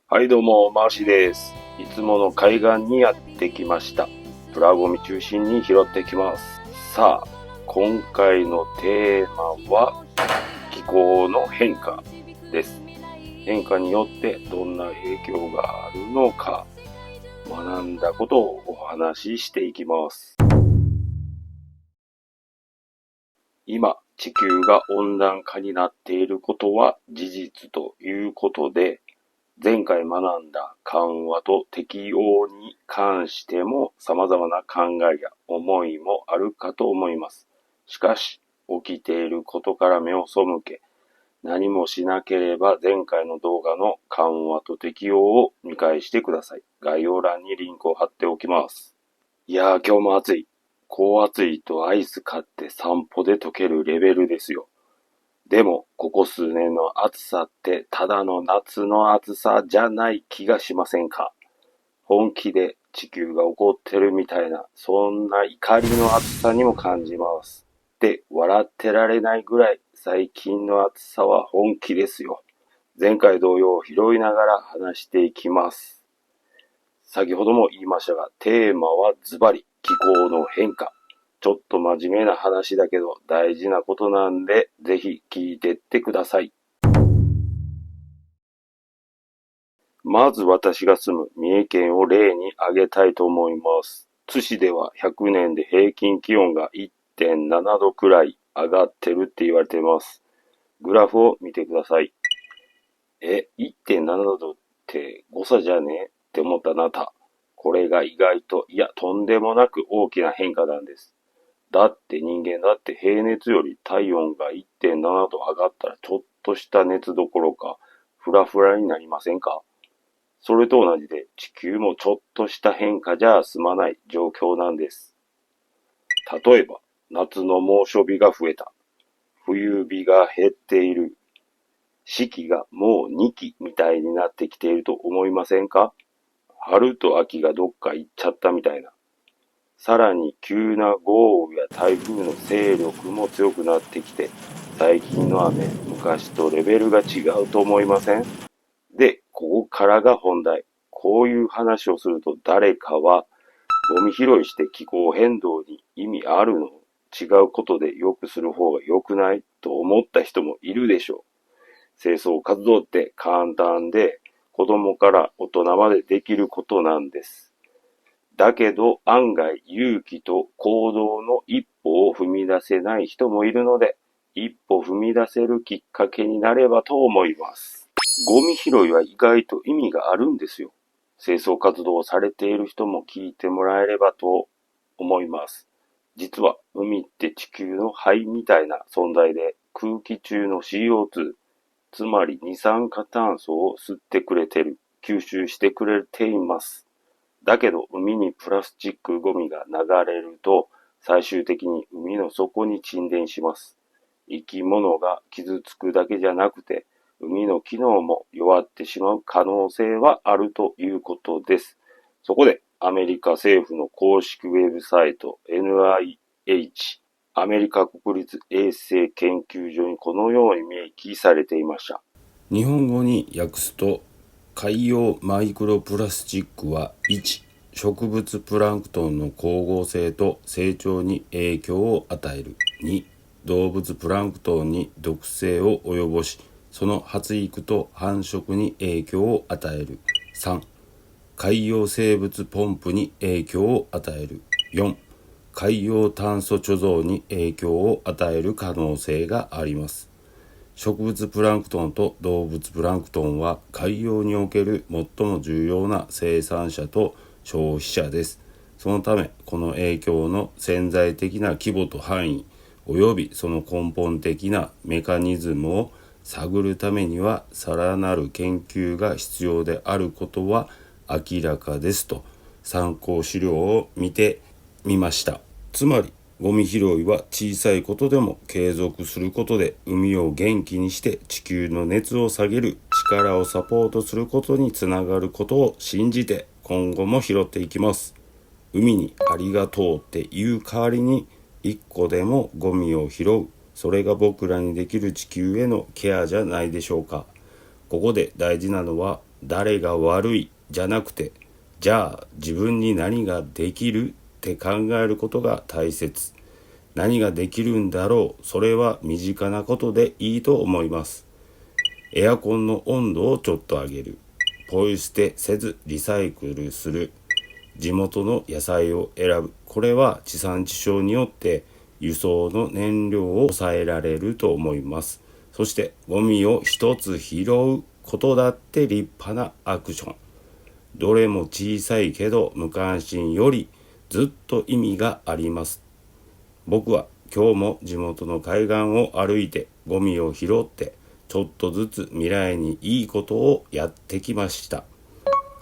はいどうも、マーシーです。いつもの海岸にやってきました。プラゴミ中心に拾ってきます。さあ、今回のテーマは気候の変化です。変化によってどんな影響があるのか、学んだことをお話ししていきます。今、地球が温暖化になっていることは事実ということで、前回学んだ緩和と適応に関しても様々な考えや思いもあるかと思います。しかし、起きていることから目を背け、何もしなければ前回の動画の緩和と適応を見返してください。概要欄にリンクを貼っておきます。いやー今日も暑い。こう暑いとアイス買って散歩で溶けるレベルですよ。でも、ここ数年の暑さってただの夏の暑さじゃない気がしませんか？本気で地球が怒ってるみたいな、そんな怒りの暑さにも感じます。で、笑ってられないぐらい最近の暑さは本気ですよ。前回同様拾いながら話していきます。先ほども言いましたが、テーマはズバリ気候の変化。ちょっと真面目な話だけど大事なことなんで、ぜひ聞いてってください。まず私が住む三重県を例に挙げたいと思います。津市では100年で平均気温が 1.7 度くらい上がってるって言われています。グラフを見てください。1.7 度って誤差じゃねって思ったあなた。これが意外と、いや、とんでもなく大きな変化なんです。だって人間だって平熱より体温が 1.7 度上がったらちょっとした熱どころかフラフラになりませんか？それと同じで地球もちょっとした変化じゃ済まない状況なんです。例えば夏の猛暑日が増えた。冬日が減っている。四季がもう2期みたいになってきていると思いませんか？春と秋がどっか行っちゃったみたいな。さらに急な豪雨や台風の勢力も強くなってきて、最近の雨、昔とレベルが違うと思いません？で、ここからが本題。こういう話をすると誰かは、ゴミ拾いして気候変動に意味あるの？違うことで良くする方が良くないと思った人もいるでしょう。清掃活動って簡単で、子供から大人までできることなんです。だけど案外勇気と行動の一歩を踏み出せない人もいるので、一歩踏み出せるきっかけになればと思います。ゴミ拾いは意外と意味があるんですよ。清掃活動をされている人も聞いてもらえればと思います。実は海って地球の肺みたいな存在で、空気中の CO2、つまり二酸化炭素を吸ってくれてる、吸収してくれています。だけど海にプラスチックゴミが流れると、最終的に海の底に沈殿します。生き物が傷つくだけじゃなくて、海の機能も弱ってしまう可能性はあるということです。そこでアメリカ政府の公式ウェブサイト NIH、アメリカ国立衛生研究所にこのように明記されていました。日本語に訳すと、海洋マイクロプラスチックは1、植物プランクトンの光合成と成長に影響を与える。2、動物プランクトンに毒性を及ぼし、その発育と繁殖に影響を与える。3、海洋生物ポンプに影響を与える。4、海洋炭素貯蔵に影響を与える可能性があります。植物プランクトンと動物プランクトンは海洋における最も重要な生産者と消費者です。そのため、この影響の潜在的な規模と範囲、およびその根本的なメカニズムを探るためには、さらなる研究が必要であることは明らかですと、参考資料を見てみました。つまり、ゴミ拾いは小さいことでも継続することで海を元気にして地球の熱を下げる力をサポートすることにつながることを信じて今後も拾っていきます。海にありがとうって言う代わりに一個でもゴミを拾う。それが僕らにできる地球へのケアじゃないでしょうか。ここで大事なのは誰が悪いじゃなくて、じゃあ自分に何ができるって考えることが大切。何ができるんだろう、それは身近なことでいいと思います。エアコンの温度をちょっと上げる。ポイ捨てせずリサイクルする。地元の野菜を選ぶ。これは地産地消によって輸送の燃料を抑えられると思います。そしてゴミを一つ拾うことだって立派なアクション。どれも小さいけど無関心よりずっと意味があります。僕は今日も地元の海岸を歩いてゴミを拾ってちょっとずつ未来にいいことをやってきました。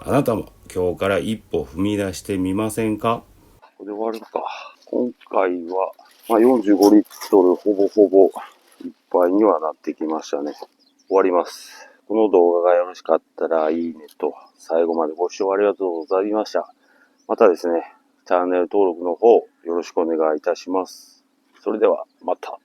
あなたも今日から一歩踏み出してみませんか？これで終わるか。今回は、45リットルほぼほぼいっぱいにはなってきましたね。終わります。この動画がよろしかったらいいねと、最後までご視聴ありがとうございました。またですね、チャンネル登録の方よろしくお願いいたします。それではまた。